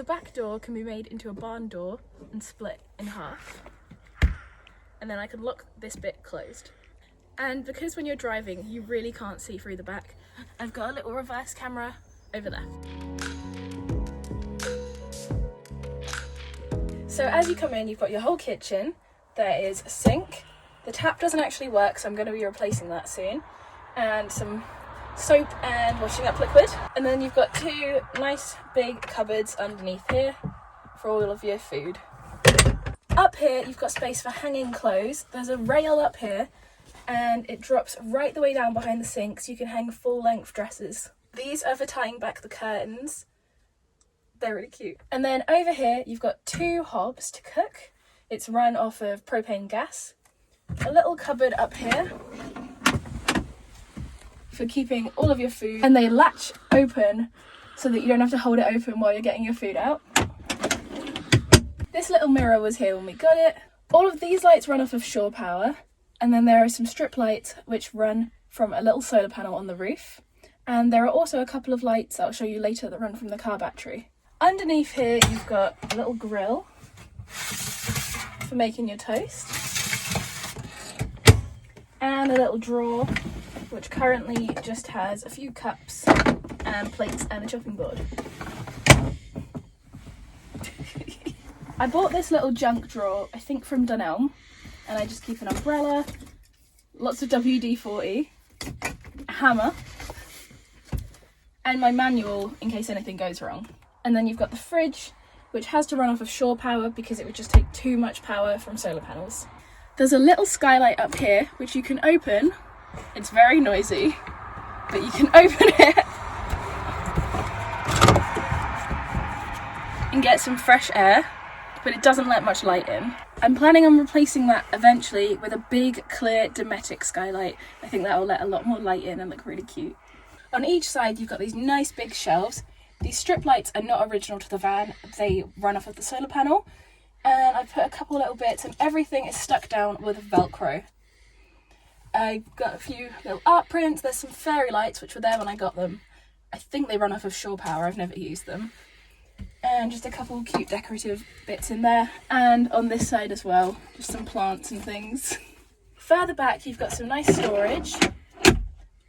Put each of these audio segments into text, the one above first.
back door can be made into a barn door and split in half. And then I can lock this bit closed. And because when you're driving, you really can't see through the back, I've got a little reverse camera over there. So as you come in, you've got your whole kitchen. There is a sink. The tap doesn't actually work, so I'm going to be replacing that soon. And some soap and washing up liquid. And then you've got two nice big cupboards underneath here for all of your food. Up here, you've got space for hanging clothes. There's a rail up here and it drops right the way down behind the sink, so you can hang full-length dresses. These are for tying back the curtains. They're really cute. And then over here, you've got two hobs to cook. It's run off of propane gas. A little cupboard up here for keeping all of your food, and they latch open so that you don't have to hold it open while you're getting your food out. This little mirror was here when we got it. All of these lights run off of shore power, and then there are some strip lights which run from a little solar panel on the roof. And there are also a couple of lights I'll show you later that run from the car battery. Underneath here you've got a little grill for making your toast, and a little drawer which currently just has a few cups and plates and a chopping board. I bought this little junk drawer, I think from Dunelm, and I just keep an umbrella, lots of WD-40, a hammer, and my manual in case anything goes wrong. And then you've got the fridge, which has to run off of shore power because it would just take too much power from solar panels. There's a little skylight up here, which you can open. It's very noisy, but you can open it and get some fresh air, but it doesn't let much light in. I'm planning on replacing that eventually with a big, clear Dometic skylight. I think that will let a lot more light in and look really cute. On each side, you've got these nice big shelves. These strip lights are not original to the van. They run off of the solar panel. And I put a couple little bits, and everything is stuck down with Velcro. I got a few little art prints. There's some fairy lights which were there when I got them. I think they run off of shore power. I've never used them. And just a couple cute decorative bits in there. And on this side as well, just some plants and things. Further back, you've got some nice storage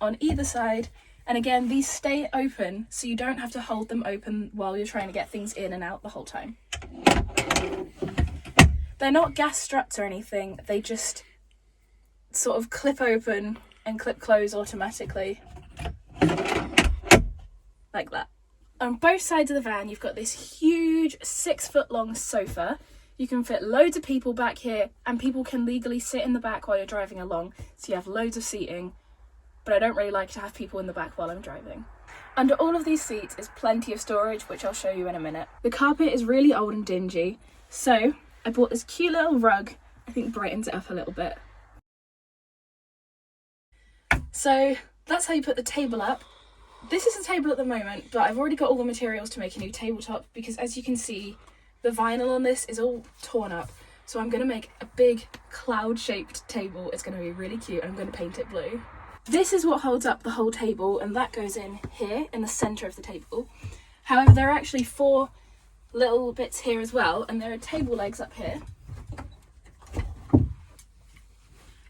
on either side. And again, these stay open, so you don't have to hold them open while you're trying to get things in and out the whole time. They're not gas struts or anything, they just sort of clip open and clip close automatically. Like that. On both sides of the van, you've got this huge 6-foot-long sofa. You can fit loads of people back here, and people can legally sit in the back while you're driving along, so you have loads of seating. But I don't really like to have people in the back while I'm driving. Under all of these seats is plenty of storage, which I'll show you in a minute. The carpet is really old and dingy, so I bought this cute little rug. I think brightens it up a little bit. So that's how you put the table up. This is a table at the moment, but I've already got all the materials to make a new tabletop because, as you can see, the vinyl on this is all torn up. So I'm going to make a big cloud-shaped table. It's going to be really cute, and I'm going to paint it blue. This is what holds up the whole table, and that goes in here in the centre of the table. However, there are actually 4 little bits here as well, and there are table legs up here.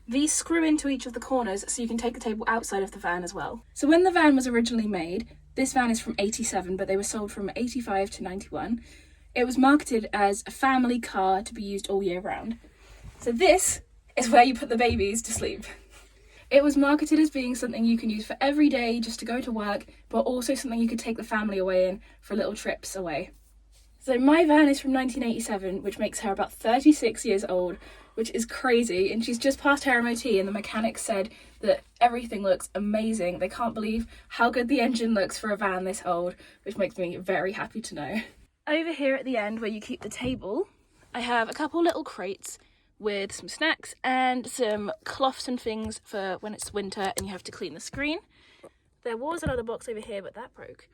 These screw into each of the corners so you can take the table outside of the van as well. So when the van was originally made, this van is from 87, but they were sold from 85 to 91. It was marketed as a family car to be used all year round. So this is where you put the babies to sleep. It was marketed as being something you can use for every day just to go to work, but also something you could take the family away in for little trips away. So my van is from 1987, which makes her about 36 years old, which is crazy, and she's just passed her MOT, and the mechanics said that everything looks amazing. They can't believe how good the engine looks for a van this old, which makes me very happy to know. Over here at the end where you keep the table, I have a couple little crates with some snacks and some cloths and things for when it's winter and you have to clean the screen. There was another box over here, but that broke.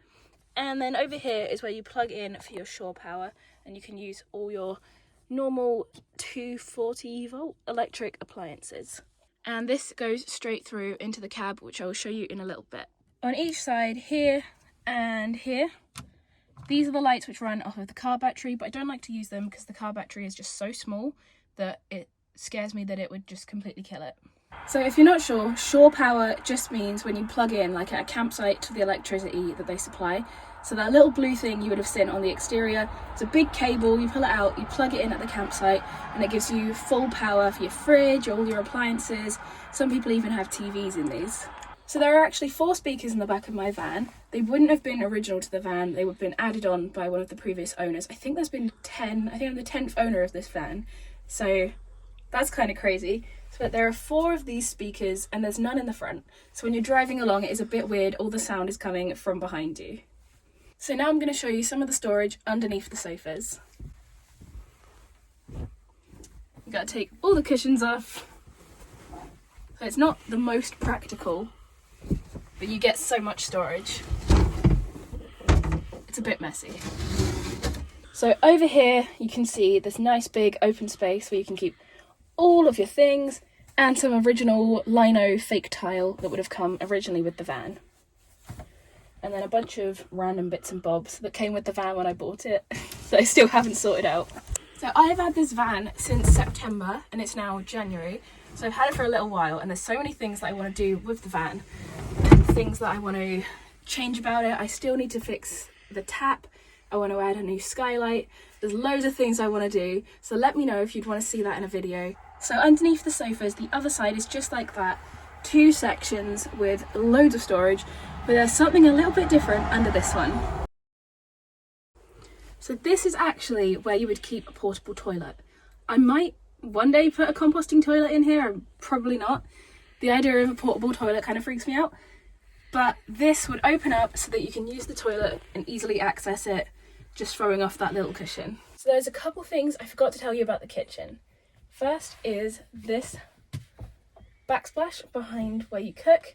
And then over here is where you plug in for your shore power, and you can use all your normal 240 volt electric appliances. And this goes straight through into the cab, which I'll show you in a little bit. On each side, here and here, These are the lights which run off of the car battery, but I don't like to use them because the car battery is just so small that it scares me that it would just completely kill it. So if you're not sure, shore power just means when you plug in, like at a campsite, to the electricity that they supply. So that little blue thing you would have seen on the exterior, it's a big cable, you pull it out, you plug it in at the campsite, and it gives you full power for your fridge, all your appliances. Some people even have TVs in these. So there are actually 4 speakers in the back of my van. They wouldn't have been original to the van, they would have been added on by one of the previous owners. I think there's been 10, I think I'm the 10th owner of this van. So that's kind of crazy. But there are 4 of these speakers and there's none in the front. So when you're driving along, it is a bit weird, all the sound is coming from behind you. So now I'm going to show you some of the storage underneath the sofas. You've got to take all the cushions off. So it's not the most practical, but you get so much storage. It's a bit messy. So over here you can see this nice big open space where you can keep all of your things and some original lino fake tile that would have come originally with the van. And then a bunch of random bits and bobs that came with the van when I bought it that I still haven't sorted out. So I have had this van since September and it's now January. So I've had it for a little while and there's so many things that I want to do with the van and things that I want to change about it. I still need to fix the tap. I want to add a new skylight. There's loads of things I want to do. So let me know if you'd want to see that in a video. So underneath the sofas, the other side is just like that. 2 sections with loads of storage, but there's something a little bit different under this one. So this is actually where you would keep a portable toilet. I might one day put a composting toilet in here, or probably not. The idea of a portable toilet kind of freaks me out. But this would open up so that you can use the toilet and easily access it, just throwing off that little cushion. So there's a couple things I forgot to tell you about the kitchen. First is this backsplash behind where you cook.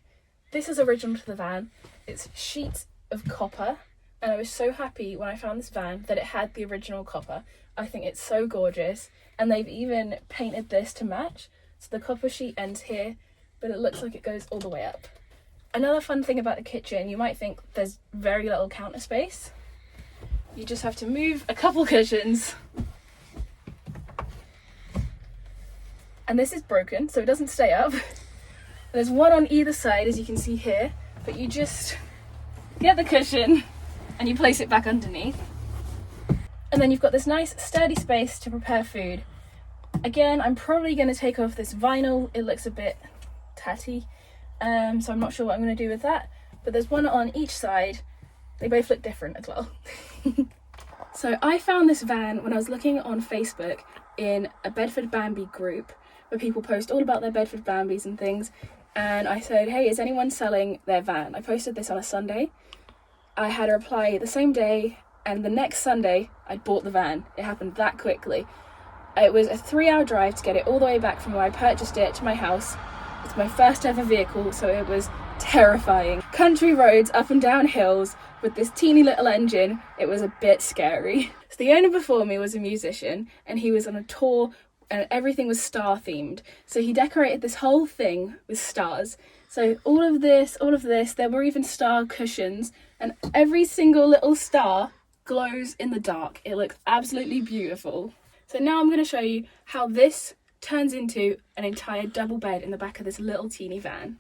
This is original to the van. It's sheets of copper, and I was so happy when I found this van that it had the original copper. I think it's so gorgeous, and they've even painted this to match. So the copper sheet ends here, but it looks like it goes all the way up. Another fun thing about the kitchen, you might think there's very little counter space. You just have to move a couple cushions. And this is broken, so it doesn't stay up. There's one on either side, as you can see here, but you just get the cushion and you place it back underneath. And then you've got this nice sturdy space to prepare food. Again, I'm probably going to take off this vinyl. It looks a bit tatty, so I'm not sure what I'm going to do with that. But there's one on each side. They both look different as well. So I found this van when I was looking on Facebook in a Bedford Bambi group where people post all about their Bedford Bambis and things. And I said, hey, is anyone selling their van? I posted this on a Sunday. I had a reply the same day, and the next Sunday I'd bought the van. It happened that quickly. It was a 3-hour drive to get it all the way back from where I purchased it to my house. It's my first ever vehicle, so it was terrifying. Country roads, up and down hills, with this teeny little engine. It was a bit scary. So the owner before me was a musician, and he was on a tour, and everything was star themed. So he decorated this whole thing with stars. So all of this, there were even star cushions, and every single little star glows in the dark. It looks absolutely beautiful. So now I'm going to show you how this turns into an entire double bed in the back of this little teeny van.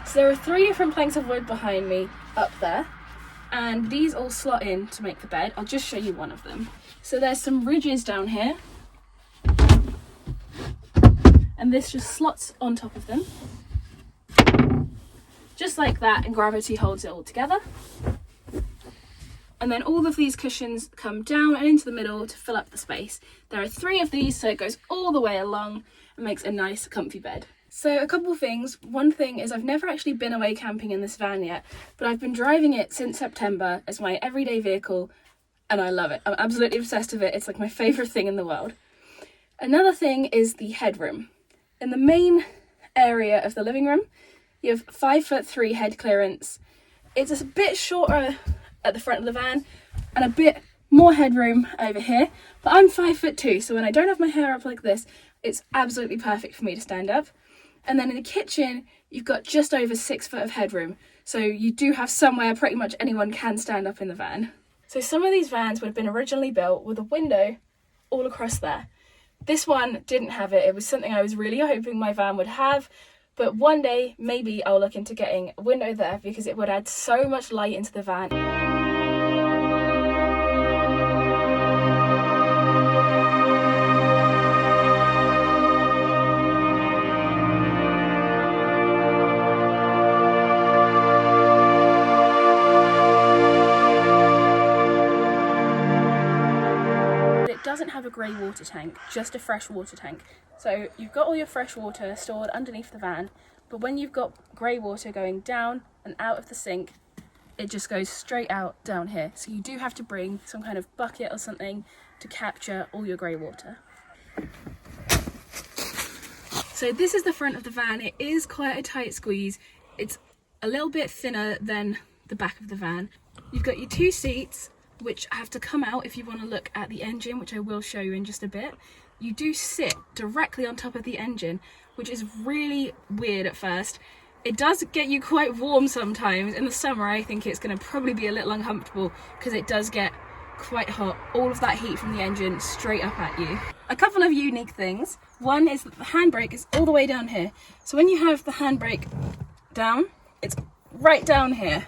So there are 3 different planks of wood behind me up there, and these all slot in to make the bed. I'll just show you one of them. So there's some ridges down here, and this just slots on top of them. Just like that, and gravity holds it all together. And then all of these cushions come down and into the middle to fill up the space. There are 3 of these, so it goes all the way along and makes a nice comfy bed. So a couple of things. One thing is I've never actually been away camping in this van yet, but I've been driving it since September as my everyday vehicle, and I love it. I'm absolutely obsessed with it. It's like my favourite thing in the world. Another thing is the headroom. In the main area of the living room, you have 5'3" head clearance. It's a bit shorter at the front of the van and a bit more headroom over here, but I'm 5'2", so when I don't have my hair up like this, it's absolutely perfect for me to stand up. And then in the kitchen, you've got just over 6 foot of headroom, so you do have somewhere pretty much anyone can stand up in the van. So some of these vans would have been originally built with a window all across there. This one didn't have it. It was something I was really hoping my van would have, but one day maybe I'll look into getting a window there because it would add so much light into the van. It doesn't have a grey water tank, just a fresh water tank. So you've got all your fresh water stored underneath the van, but when you've got grey water going down and out of the sink, it just goes straight out down here. So you do have to bring some kind of bucket or something to capture all your grey water. So this is the front of the van. It is quite a tight squeeze. It's a little bit thinner than the back of the van. You've got your 2 seats, which have to come out if you want to look at the engine, which I will show you in just a bit. You do sit directly on top of the engine, which is really weird at first. It does get you quite warm sometimes. In the summer, I think it's going to probably be a little uncomfortable because it does get quite hot. All of that heat from the engine straight up at you. A couple of unique things. One is that the handbrake is all the way down here. So when you have the handbrake down, it's right down here.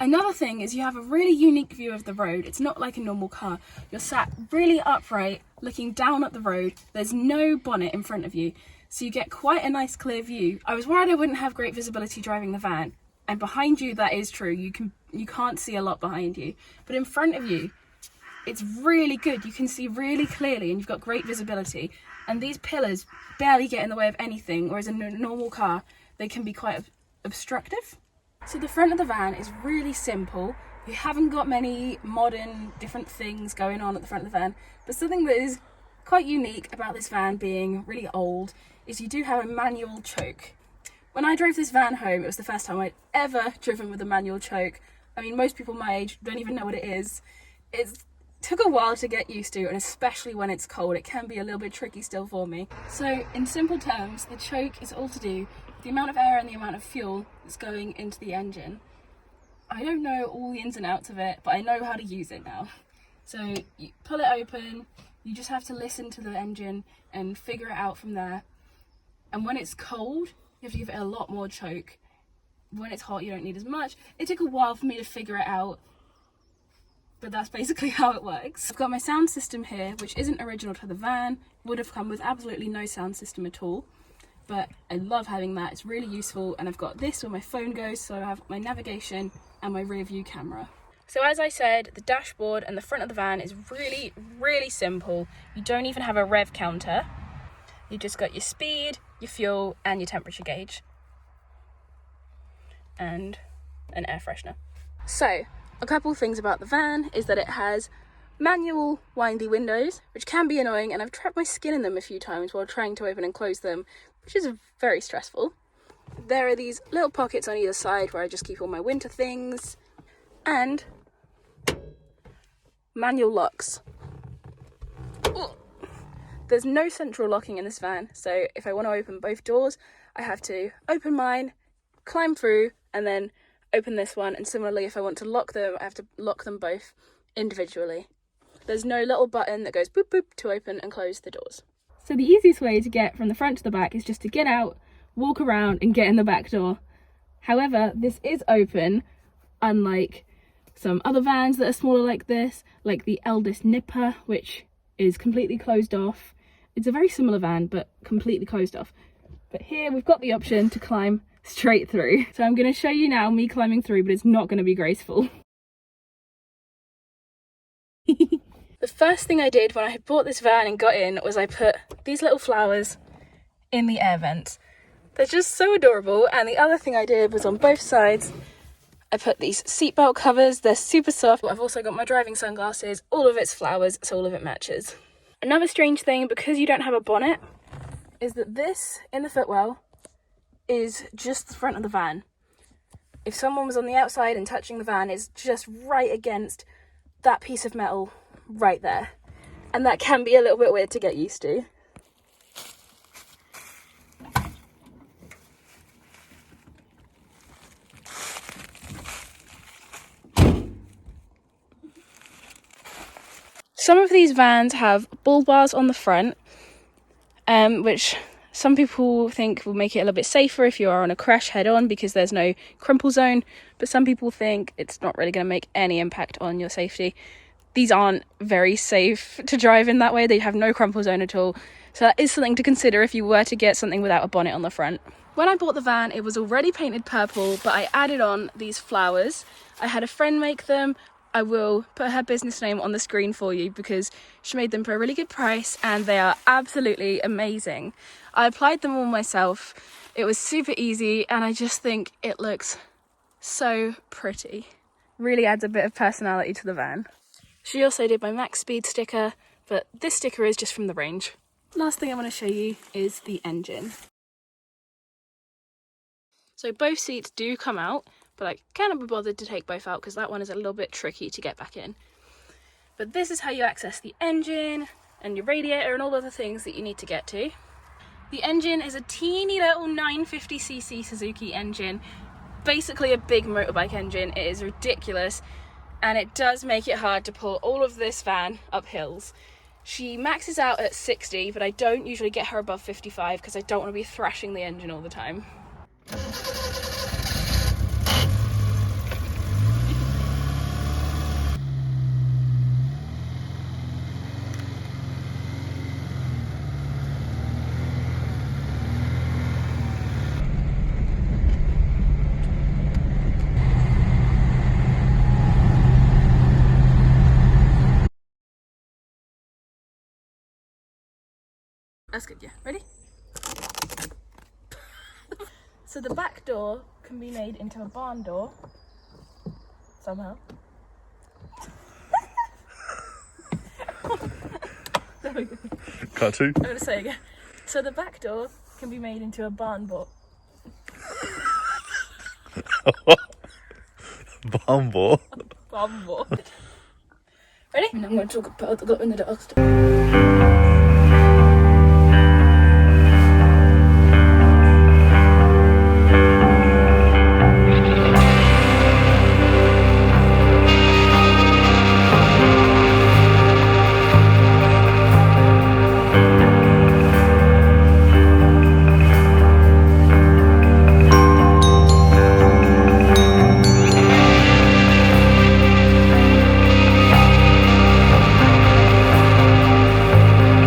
Another thing is you have a really unique view of the road. It's not like a normal car. You're sat really upright, looking down at the road. There's no bonnet in front of you, so you get quite a nice clear view. I was worried I wouldn't have great visibility driving the van, and behind you that is true. You can't see a lot behind you, but in front of you, it's really good. You can see really clearly, and you've got great visibility. And these pillars barely get in the way of anything, whereas in a normal car, they can be quite obstructive. So the front of the van is really simple. You haven't got many modern different things going on at the front of the van, but something that is quite unique about this van being really old is you do have a manual choke. When I drove this van home, it was the first time I'd ever driven with a manual choke. I mean, most people my age don't even know what it is. It took a while to get used to, and especially when it's cold, it can be a little bit tricky still for me. So in simple terms, the choke is all to do with the amount of air and the amount of fuel that's going into the engine. I don't know all the ins and outs of it, but I know how to use it now. So you pull it open, you just have to listen to the engine and figure it out from there. And when it's cold, you have to give it a lot more choke. When it's hot, you don't need as much. It took a while for me to figure it out, but that's basically how it works. I've got my sound system here, which isn't original to the van, would have come with absolutely no sound system at all. But I love having that, it's really useful, and I've got this where my phone goes, so I have my navigation and my rear view camera. So as I said, the dashboard and the front of the van is really, really simple. You don't even have a rev counter. You just got your speed, your fuel, and your temperature gauge. And an air freshener. So, a couple of things about the van is that it has manual windy windows, which can be annoying, and I've trapped my skin in them a few times while trying to open and close them, which is very stressful. There are these little pockets on either side where I just keep all my winter things, and manual locks. Ooh. There's no central locking in this van, so if I want to open both doors, I have to open mine, climb through, and then open this one, and similarly if I want to lock them, I have to lock them both individually. There's no little button that goes boop boop to open and close the doors. So the easiest way to get from the front to the back is just to get out, walk around and get in the back door. However, this is open, unlike some other vans that are smaller like this, like the Eldest Nipper, which is completely closed off. It's a very similar van, but completely closed off. But here we've got the option to climb straight through. So I'm going to show you now me climbing through, but it's not going to be graceful. The first thing I did when I had bought this van and got in was I put these little flowers in the air vents. They're just so adorable. And the other thing I did was on both sides, I put these seatbelt covers. They're super soft. I've also got my driving sunglasses. All of it's flowers, so all of it matches. Another strange thing, because you don't have a bonnet, is that this in the footwell is just the front of the van. If someone was on the outside and touching the van, it's just right against that piece of metal right there. And that can be a little bit weird to get used to. some of these vans have bull bars on the front, which some people think will make it a little bit safer if you are on a crash head on because there's no crumple zone, but some people think it's not really going to make any impact on your safety. These aren't very safe to drive in that way. They have no crumple zone at all. So that is something to consider if you were to get something without a bonnet on the front. When I bought the van, it was already painted purple, but I added on these flowers. I had a friend make them. I will put her business name on the screen for you because she made them for a really good price and they are absolutely amazing. I applied them all myself. It was super easy and I just think it looks so pretty. Really adds a bit of personality to the van. She also did my max speed sticker, but this sticker is just from the range. Last thing I want to show you is the engine. So both seats do come out, but I cannot be bothered to take both out because that one is a little bit tricky to get back in. But this is how you access the engine and your radiator and all other things that you need to get to. The engine is a teeny little 950cc Suzuki engine, basically a big motorbike engine. It is ridiculous and it does make it hard to pull all of this van up hills. She maxes out at 60, but I don't usually get her above 55 because I don't want to be thrashing the engine all the time. That's good, yeah. Ready? So the back door can be made into a barn door, somehow. There we go. Cut two. I'm going to say again. So the back door can be made into a barn door. Barn door. Barn door. Ready? And I'm going to talk about the gut in the dust.